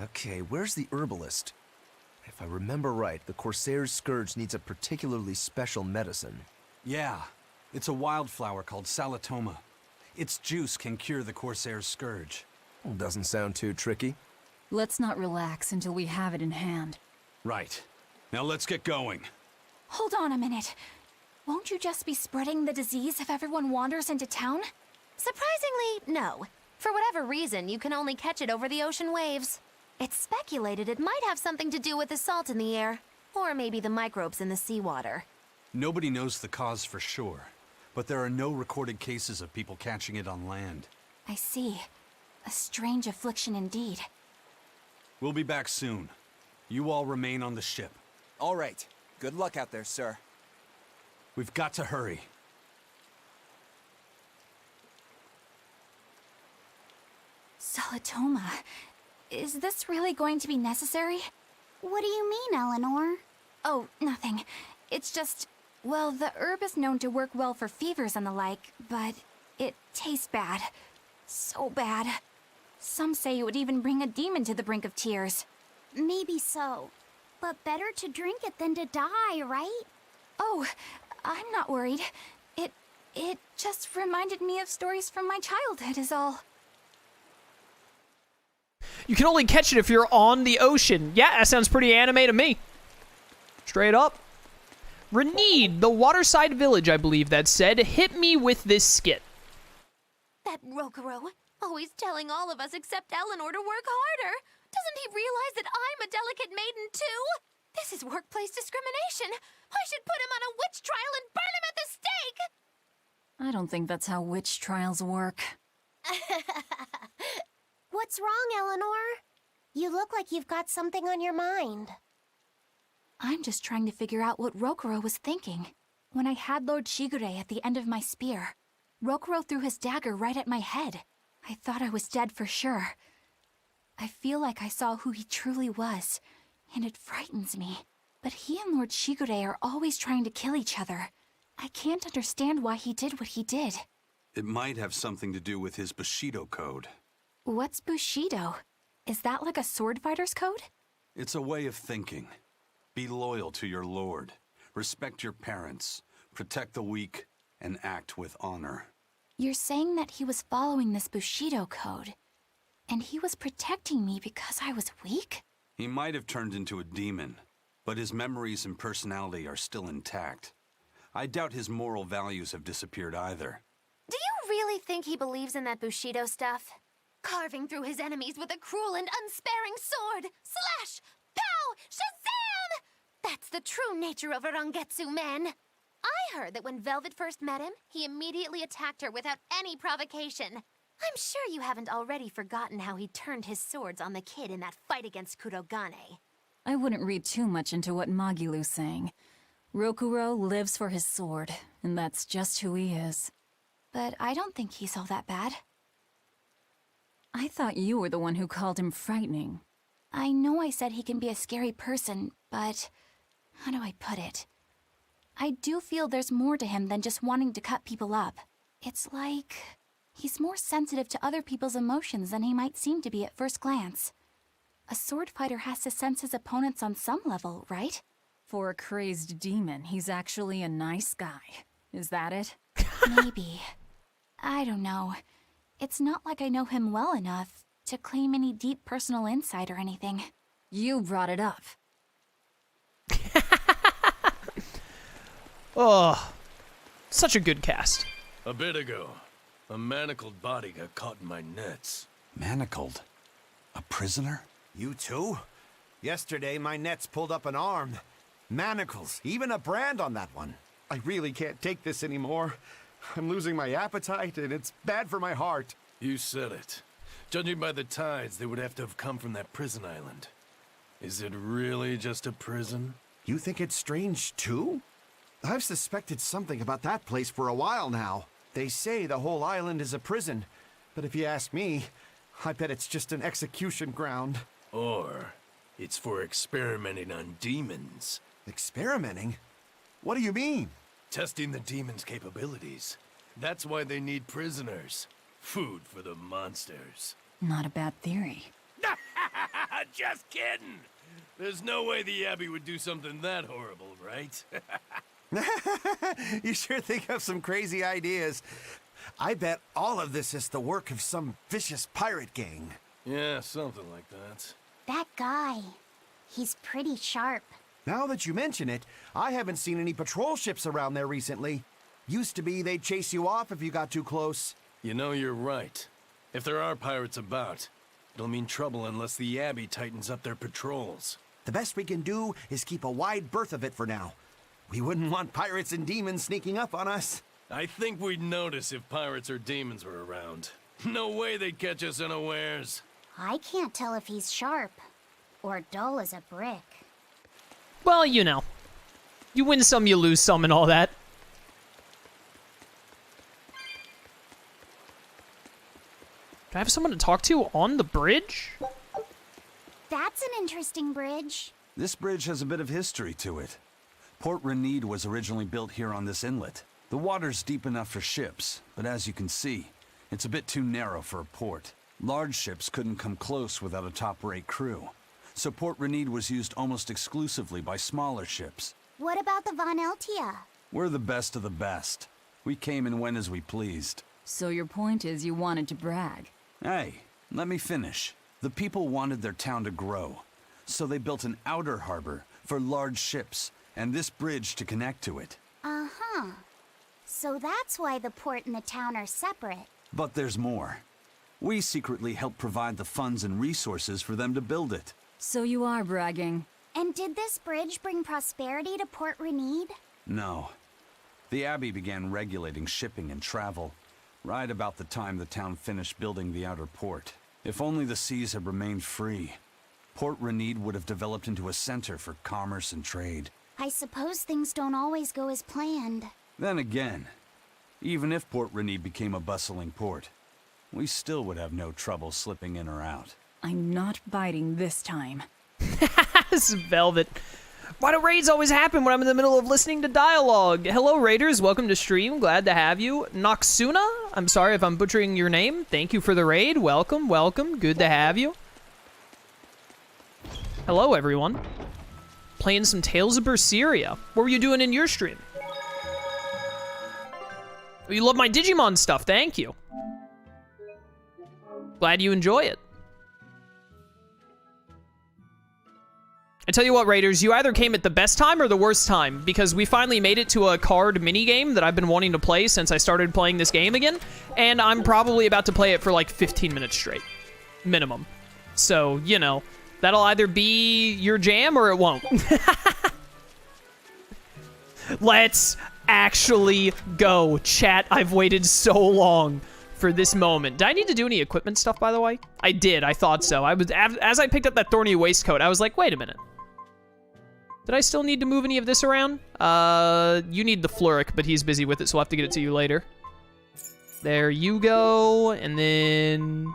Okay, where's the herbalist? If I remember right, the Corsair's Scourge needs a particularly special medicine. Yeah, it's a wildflower called Salatoma. Its juice can cure the Corsair's Scourge. Well, doesn't sound too tricky. Let's not relax until we have it in hand. Right. Now let's get going. Hold on a minute. Won't you just be spreading the disease if everyone wanders into town? Surprisingly, no. For whatever reason, you can only catch it over the ocean waves. It's speculated it might have something to do with the salt in the air, or maybe the microbes in the seawater. Nobody knows the cause for sure, but there are no recorded cases of people catching it on land. I see. A strange affliction indeed. We'll be back soon. You all remain on the ship. All right. Good luck out there, sir. We've got to hurry. Salatoma. Is this really going to be necessary? What do you mean, Eleanor? Oh, nothing. It's just, well, the herb is known to work well for fevers and the like, but it tastes bad. So bad. Some say it would even bring a demon to the brink of tears. Maybe so. But better to drink it than to die, right? Oh, I'm not worried. It just reminded me of stories from my childhood is all. You can only catch it if you're on the ocean. Yeah, that sounds pretty anime to me. Straight up. Rennie, the waterside village, I believe that said, hit me with this skit. That Rokuro, always telling all of us except Eleanor to work harder. Doesn't he realize that I'm a delicate maiden too? This is workplace discrimination. I should put him on a witch trial and burn him at the stake! I don't think that's how witch trials work. What's wrong, Eleanor? You look like you've got something on your mind. I'm just trying to figure out what Rokuro was thinking. When I had Lord Shigure at the end of my spear, Rokuro threw his dagger right at my head. I thought I was dead for sure. I feel like I saw who he truly was, and it frightens me. But he and Lord Shigure are always trying to kill each other. I can't understand why he did what he did. It might have something to do with his Bushido code. What's Bushido? Is that like a sword fighter's code? It's a way of thinking. Be loyal to your lord. Respect your parents. Protect the weak. And act with honor. You're saying that he was following this Bushido code, and he was protecting me because I was weak? He might have turned into a demon, but his memories and personality are still intact. I doubt his moral values have disappeared either. Do you really think he believes in that Bushido stuff? Carving through his enemies with a cruel and unsparing sword! Slash! Pow! Shazam! That's the true nature of a Rangetsu man! I heard that when Velvet first met him, he immediately attacked her without any provocation. I'm sure you haven't already forgotten how he turned his swords on the kid in that fight against Kurogane. I wouldn't read too much into what Magilu's saying. Rokuro lives for his sword, and that's just who he is. But I don't think he's all that bad. I thought you were the one who called him frightening. I know I said he can be a scary person, but how do I put it? I do feel there's more to him than just wanting to cut people up. It's like he's more sensitive to other people's emotions than he might seem to be at first glance. A sword fighter has to sense his opponents on some level, right? For a crazed demon, he's actually a nice guy. Is that it? Maybe. I don't know. It's not like I know him well enough to claim any deep personal insight or anything. You brought it up. Oh, such a good cast. A bit ago, a manacled body got caught in my nets. Manacled? A prisoner? You too? Yesterday, my nets pulled up an arm. Manacles, even a brand on that one. I really can't take this anymore. I'm losing my appetite, and it's bad for my heart. You said it. Judging by the tides, they would have to have come from that prison island. Is it really just a prison? You think it's strange, too? I've suspected something about that place for a while now. They say the whole island is a prison, but if you ask me, I bet it's just an execution ground. Or it's for experimenting on demons. Experimenting? What do you mean? Testing the demons' capabilities. That's why they need prisoners. Food for the monsters. Not a bad theory. Just kidding. There's no way the Abbey would do something that horrible, right? You sure think of some crazy ideas. I bet all of this is the work of some vicious pirate gang. Yeah, something like that. That guy. He's pretty sharp. Now that you mention it, I haven't seen any patrol ships around there recently. Used to be they'd chase you off if you got too close. You know, you're right. If there are pirates about, it'll mean trouble unless the Abbey tightens up their patrols. The best we can do is keep a wide berth of it for now. We wouldn't want pirates and demons sneaking up on us. I think we'd notice if pirates or demons were around. No way they'd catch us unawares. I can't tell if he's sharp or dull as a brick. Well, you know. You win some, you lose some and all that. Do I have someone to talk to on the bridge? That's an interesting bridge. This bridge has a bit of history to it. Port Rennie was originally built here on this inlet. The water's deep enough for ships, but as you can see, it's a bit too narrow for a port. Large ships couldn't come close without a top-rate crew, so Port Rennie was used almost exclusively by smaller ships. What about the Von Eltia? We're the best of the best. We came and went as we pleased. So your point is you wanted to brag. Hey, let me finish. The people wanted their town to grow, so they built an outer harbor for large ships, and this bridge to connect to it. Uh-huh. So that's why the port and the town are separate. But there's more. We secretly helped provide the funds and resources for them to build it. So you are bragging. And did this bridge bring prosperity to Port Rennie? No. The Abbey began regulating shipping and travel, right about the time the town finished building the outer port. If only the seas had remained free, Port Rennie would have developed into a center for commerce and trade. I suppose things don't always go as planned. Then again, even if Port Rennie became a bustling port, we still would have no trouble slipping in or out. I'm not biting this time. This is Velvet. Why do raids always happen when I'm in the middle of listening to dialogue? Hello, raiders. Welcome to stream. Glad to have you. Noxuna, I'm sorry if I'm butchering your name. Thank you for the raid. Welcome, welcome. Good to have you. Hello, everyone. Playing some Tales of Berseria. What were you doing in your stream? Oh, you love my Digimon stuff. Thank you. Glad you enjoy it. I tell you what, Raiders, you either came at the best time or the worst time, because we finally made it to a card minigame that I've been wanting to play since I started playing this game again, and I'm probably about to play it for like 15 minutes straight. Minimum. So, you know, that'll either be your jam or it won't. Let's actually go. Chat, I've waited so long for this moment. Did I need to do any equipment stuff, by the way? I did. I thought so. As I picked up that thorny waistcoat, I was like, wait a minute. Did I still need to move any of this around? You need the Fluric, but he's busy with it, so I'll have to get it to you later. There you go. And then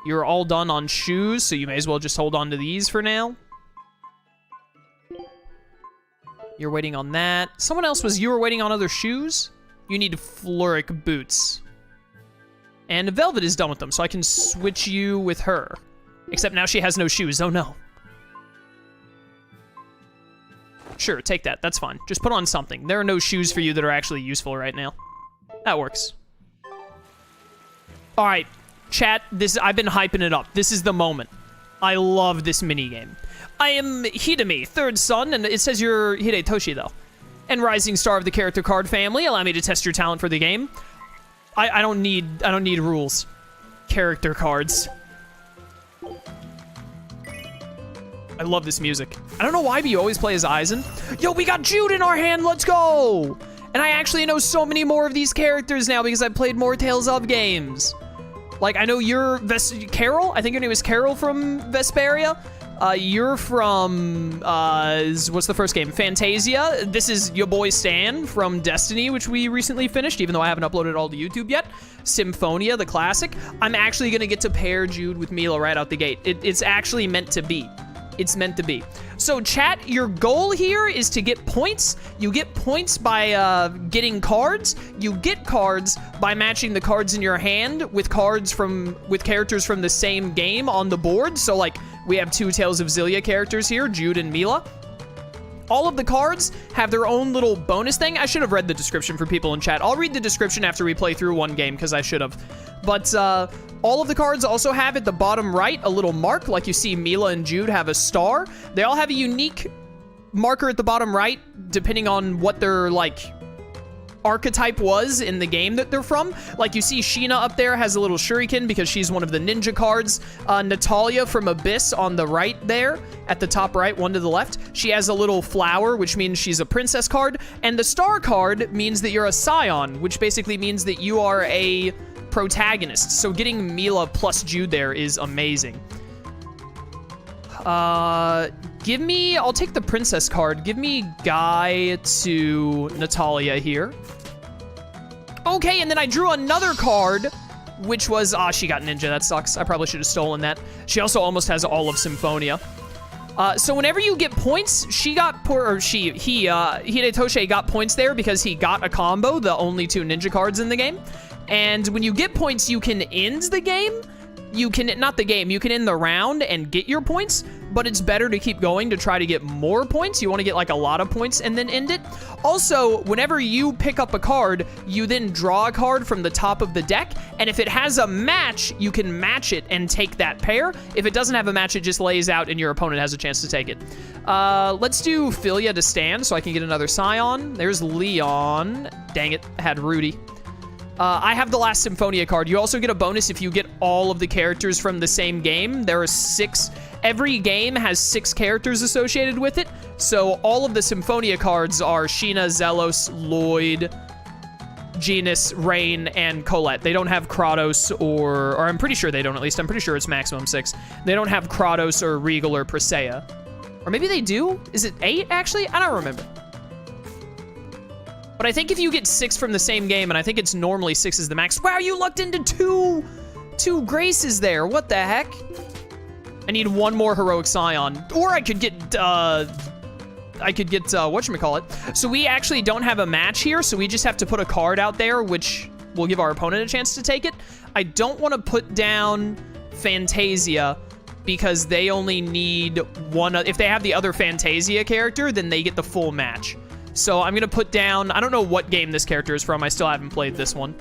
you're all done on shoes, so you may as well just hold on to these for now. You're waiting on that. Someone else you were waiting on other shoes? You need Fluric boots. And Velvet is done with them, so I can switch you with her. Except now she has no shoes. Oh, no. Sure, take that. That's fine. Just put on something. There are no shoes for you that are actually useful right now. That works. All right, chat. I've been hyping it up. This is the moment. I love this minigame. I am Hidemi, third son, and it says you're Hidetoshi, though. And rising star of the character card family. Allow me to test your talent for the game. I don't need rules. Character cards. I love this music. I don't know why, but you always play as Aizen. Yo, we got Jude in our hand. Let's go. And I actually know so many more of these characters now because I've played more Tales of games. Like, I know you're Carol. I think your name is Carol from Vesperia. You're from, what's the first game? Fantasia. This is your boy Stan from Destiny, which we recently finished, even though I haven't uploaded it all to YouTube yet. Symphonia, the classic. I'm actually going to get to pair Jude with Mila right out the gate. It's actually meant to be. it's meant to be. So chat, your goal here is to get points. You get points by getting cards. You get cards by matching the cards in your hand with characters from the same game on the board. So like we have 2 Tales of Zestiria characters here, Jude and Mila. All of the cards have their own little bonus thing. I should have read the description for people in chat. I'll read the description after we play through one game because I should have. But all of the cards also have at the bottom right a little mark, like you see Mila and Jude have a star. They all have a unique marker at the bottom right, depending on what their like archetype was in the game that they're from. Like you see Sheena up there has a little shuriken because she's one of the ninja cards. Natalia from Abyss on the right there, at the top right, one to the left. She has a little flower, which means she's a princess card. And the star card means that you're a scion, which basically means that you are a protagonist. So getting Mila plus Jude there is amazing. I'll take the princess card. Give me Guy to Natalia here. Okay, and then I drew another card, which was, she got ninja, that sucks. I probably should have stolen that. She also almost has all of Symphonia. So whenever you get points, Hidetoshe got points there because he got a combo, the only 2 ninja cards in the game. And when you get points, you can end the game. You can end the round and get your points, but it's better to keep going to try to get more points. You want to get like a lot of points and then end it. Also, whenever you pick up a card, you then draw a card from the top of the deck, and if it has a match, you can match it and take that pair. If it doesn't have a match, it just lays out and your opponent has a chance to take it. Let's do Philia to stand so I can get another Scion. There's Leon. Dang it, I had Rudy. I have the last Symphonia card. You also get a bonus if you get all of the characters from the same game. There are 6. Every game has 6 characters associated with it. So all of the Symphonia cards are Sheena, Zelos, Lloyd, Genus, Rain, and Colette. They don't have Kratos or I'm pretty sure they don't, at least. I'm pretty sure it's maximum 6. They don't have Kratos or Regal or Presea. Or maybe they do? Is it 8, actually? I don't remember. But I think if you get 6 from the same game, and I think it's normally 6 is the max. Wow, you lucked into two Graces there. What the heck? I need 1 more Heroic Scion. Or I could get, whatchamacallit. So we actually don't have a match here, so we just have to put a card out there, which will give our opponent a chance to take it. I don't want to put down Fantasia, because they only need 1. If they have the other Fantasia character, then they get the full match. So I'm going to put down, I don't know what game this character is from. I still haven't played this one.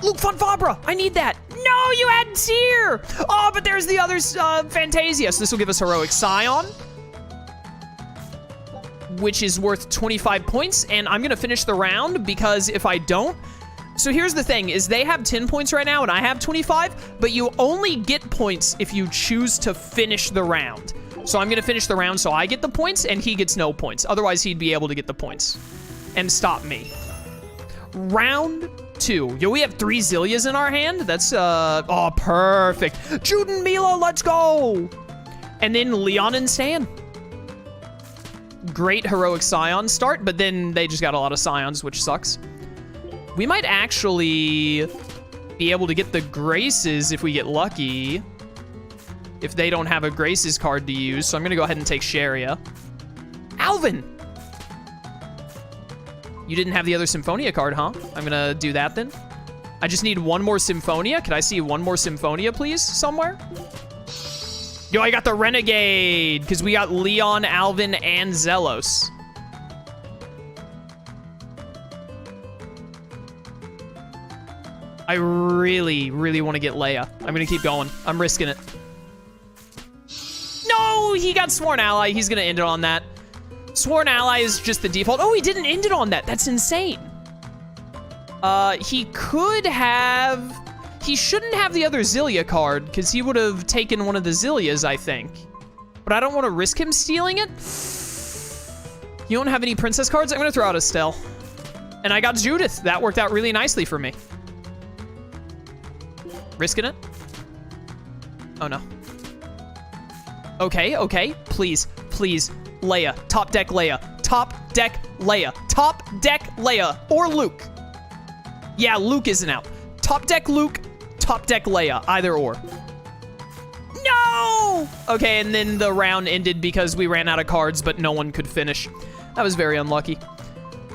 Luke Fonfabra, I need that. No, you had Seer. Oh, but there's the other Fantasia. So this will give us Heroic Scion, which is worth 25 points. And I'm going to finish the round because if I don't... So here's the thing, is they have 10 points right now and I have 25, but you only get points if you choose to finish the round. So I'm going to finish the round so I get the points and he gets no points. Otherwise, he'd be able to get the points and stop me. Round 2. Yo, we have 3 Zilias in our hand. That's, oh, perfect. Jude and Mila, let's go. And then Leon and Stan. Great Heroic Scion start, but then they just got a lot of Scions, which sucks. We might actually be able to get the Graces if we get lucky. If they don't have a Graces card to use. So I'm going to go ahead and take Sharia. Alvin! You didn't have the other Symphonia card, huh? I'm going to do that then. I just need 1 more Symphonia. Could I see 1 more Symphonia, please, somewhere? Yo, I got the Renegade, because we got Leon, Alvin, and Zelos. I really, really want to get Leia. I'm going to keep going. I'm risking it. No, he got Sworn Ally. He's going to end it on that. Sworn Ally is just the default. Oh, he didn't end it on that. That's insane. He could have... He shouldn't have the other Zilia card, because he would have taken one of the Zilias, I think. But I don't want to risk him stealing it. You don't have any princess cards? I'm going to throw out Estelle. And I got Judith. That worked out really nicely for me. Risking it? Oh, no. Okay, okay. Please, please. Leia. Top deck Leia. Top deck Leia. Top deck Leia. Or Luke. Yeah, Luke isn't out. Top deck Luke. Top deck Leia. Either or. No! No! Okay, and then the round ended because we ran out of cards, but no one could finish. That was very unlucky.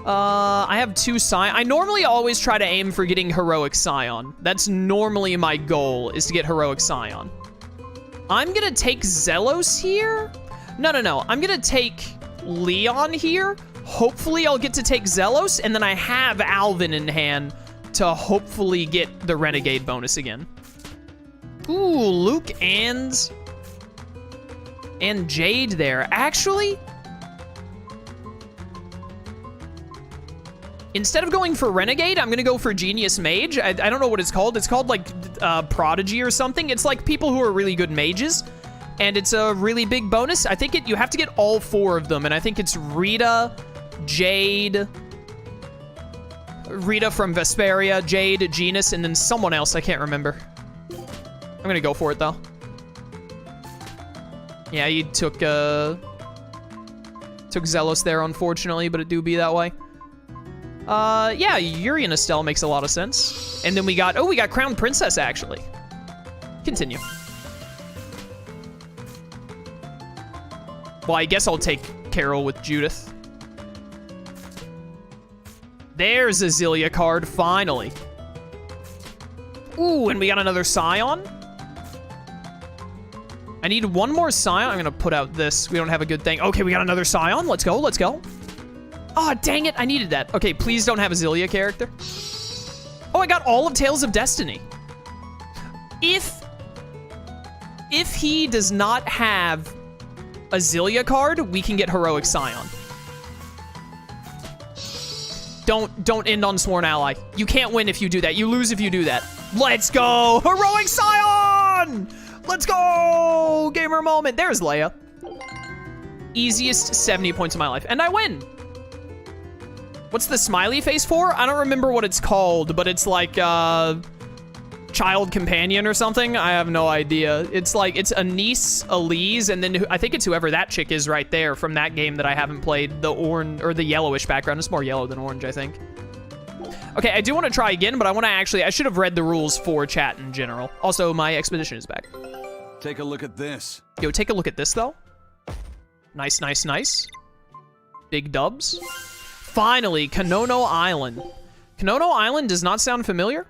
I have 2 Scion. I normally always try to aim for getting Heroic Scion. That's normally my goal, is to get Heroic Scion. I'm gonna take Zelos here? No. I'm gonna take Leon here. Hopefully I'll get to take Zelos, and then I have Alvin in hand to hopefully get the Renegade bonus again. Ooh, Luke and Jade there. Actually, instead of going for Renegade, I'm gonna go for Genius Mage. I don't know what it's called. It's called like Prodigy or something. It's like people who are really good mages, and it's a really big bonus. I think you have to get all 4 of them, and I think it's Rita, Jade, Rita from Vesperia, Jade, Genus, and then someone else. I can't remember. I'm gonna go for it though. Yeah, you took Zelos there, unfortunately, but it do be that way. Yeah, Urian Estelle makes a lot of sense. And then we got Crown Princess, actually. Continue. Well, I guess I'll take Carol with Judith. There's a Zilia card, finally. Ooh, and we got another Scion. I need 1 more Scion. I'm gonna put out this. We don't have a good thing. Okay, we got another Scion. Let's go, let's go. Oh, dang it, I needed that. Okay, please don't have a Zilia character. Oh, I got all of Tales of Destiny. If he does not have a Zilia card, we can get Heroic Scion. Don't end on Sworn Ally. You can't win if you do that. You lose if you do that. Let's go! Heroic Scion! Let's go! Gamer moment. There's Leia. Easiest 70 points of my life. And I win! What's the smiley face for? I don't remember what it's called, but it's like, child companion or something. I have no idea. It's like, it's Anise, Elise, and then I think it's whoever that chick is right there from that game that I haven't played. The orange, or the yellowish background. It's more yellow than orange, I think. Okay, I do want to try again, but I should have read the rules for chat in general. Also, my expedition is back. Take a look at this. Yo, take a look at this, though. Nice, nice, nice. Big dubs. Finally, Konono Island. Konono Island does not sound familiar.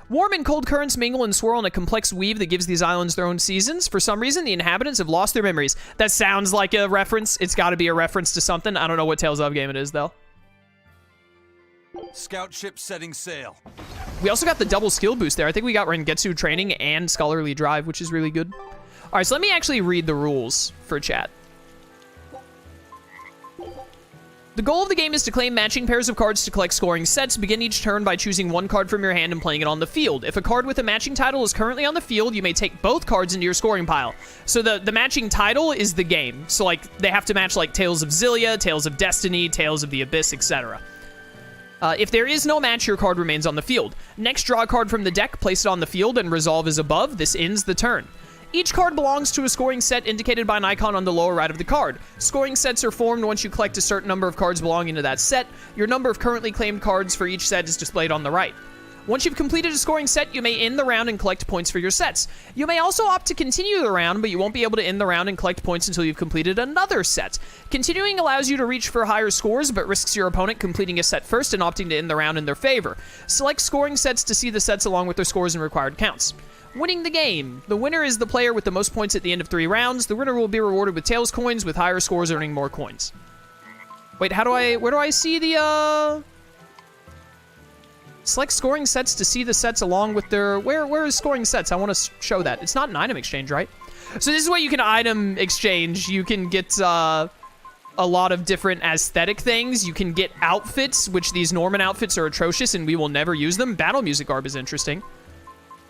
Warm and cold currents mingle and swirl in a complex weave that gives these islands their own seasons. For some reason, the inhabitants have lost their memories. That sounds like a reference. It's got to be a reference to something. I don't know what Tales of game it is, though. Scout ship setting sail. We also got the double skill boost there. I think we got Rengetsu training and scholarly drive, which is really good. All right, so let me actually read the rules for chat. The goal of the game is to claim matching pairs of cards to collect scoring sets. Begin each turn by choosing 1 card from your hand and playing it on the field. If a card with a matching title is currently on the field, you may take both cards into your scoring pile. So the matching title is the game. So like they have to match like Tales of Zestiria, Tales of Destiny, Tales of the Abyss, etc. If there is no match, your card remains on the field. Next, draw a card from the deck, place it on the field, and resolve is above. This ends the turn. Each card belongs to a scoring set indicated by an icon on the lower right of the card. Scoring sets are formed once you collect a certain number of cards belonging to that set. Your number of currently claimed cards for each set is displayed on the right. Once you've completed a scoring set, you may end the round and collect points for your sets. You may also opt to continue the round, but you won't be able to end the round and collect points until you've completed another set. Continuing allows you to reach for higher scores, but risks your opponent completing a set first and opting to end the round in their favor. Select scoring sets to see the sets along with their scores and required counts. Winning the game. The winner is the player with the most points at the end of 3 rounds. The winner will be rewarded with Tails coins, with higher scores earning more coins. Wait, where do I see the, Select scoring sets to see the sets along with their... Where is scoring sets? I want to show that. It's not an item exchange, right? So this is what you can item exchange. You can get, a lot of different aesthetic things. You can get outfits, which these Norman outfits are atrocious and we will never use them. Battle music garb is interesting.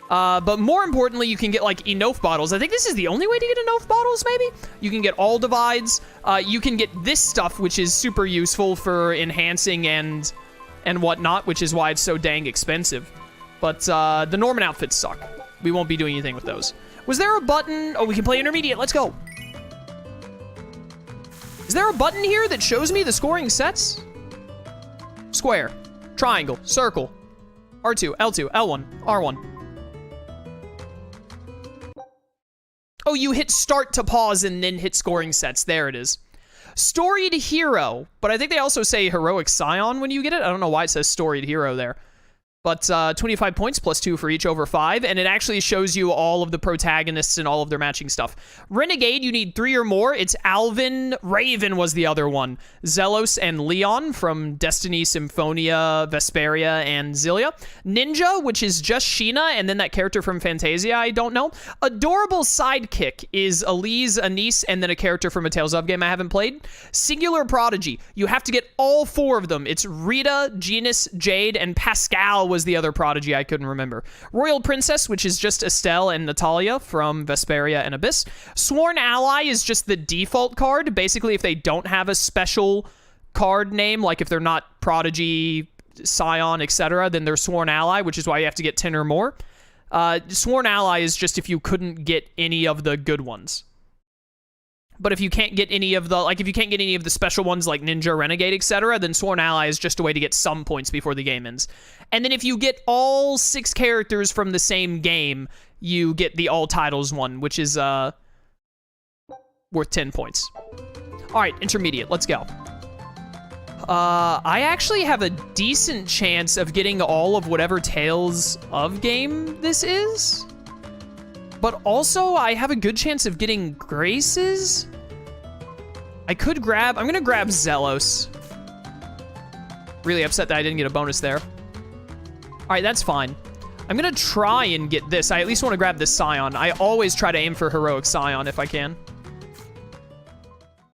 But more importantly, you can get, like, Enough bottles. I think this is the only way to get Enough bottles, maybe? You can get all divides. You can get this stuff, which is super useful for enhancing and whatnot, which is why it's so dang expensive. But, the Norman outfits suck. We won't be doing anything with those. Was there a button? Oh, we can play intermediate. Let's go. Is there a button here that shows me the scoring sets? Square, triangle, circle, R2, L2, L1, R1. Oh, you hit start to pause and then hit scoring sets. There it is. Storied hero, but I think they also say heroic scion when you get it. I don't know why it says storied hero there. But 25 points plus 2 for each over 5, and it actually shows you all of the protagonists and all of their matching stuff. Renegade, you need 3 or more. It's Alvin, Raven was the other one. Zelos and Leon from Destiny, Symphonia, Vesperia, and Zillia. Ninja, which is just Sheena, and then that character from Fantasia, I don't know. Adorable Sidekick is Elise, Anise, and then a character from a Tales of game I haven't played. Singular Prodigy, you have to get all 4 of them. It's Rita, Genus, Jade, and Pascal was the other prodigy I couldn't remember. Royal Princess, which is just Estelle and Natalia from Vesperia and Abyss. Sworn Ally is just the default card. Basically, if they don't have a special card name, like if they're not Prodigy, Scion, etc., then they're Sworn Ally, which is why you have to get 10 or more. Sworn Ally is just if you couldn't get any of the good ones. But if you can't get any of the, like if you can't get any of the special ones like Ninja, Renegade, etc., then Sworn Ally is just a way to get some points before the game ends. And then if you get all 6 characters from the same game, you get the all titles one, which is worth 10 points. All right, intermediate, let's go. I actually have a decent chance of getting all of whatever Tales of game this is. But also, I have a good chance of getting Graces. I'm gonna grab Zelos. Really upset that I didn't get a bonus there. All right, that's fine. I'm gonna try and get this. I at least want to grab this Scion. I always try to aim for Heroic Scion if I can.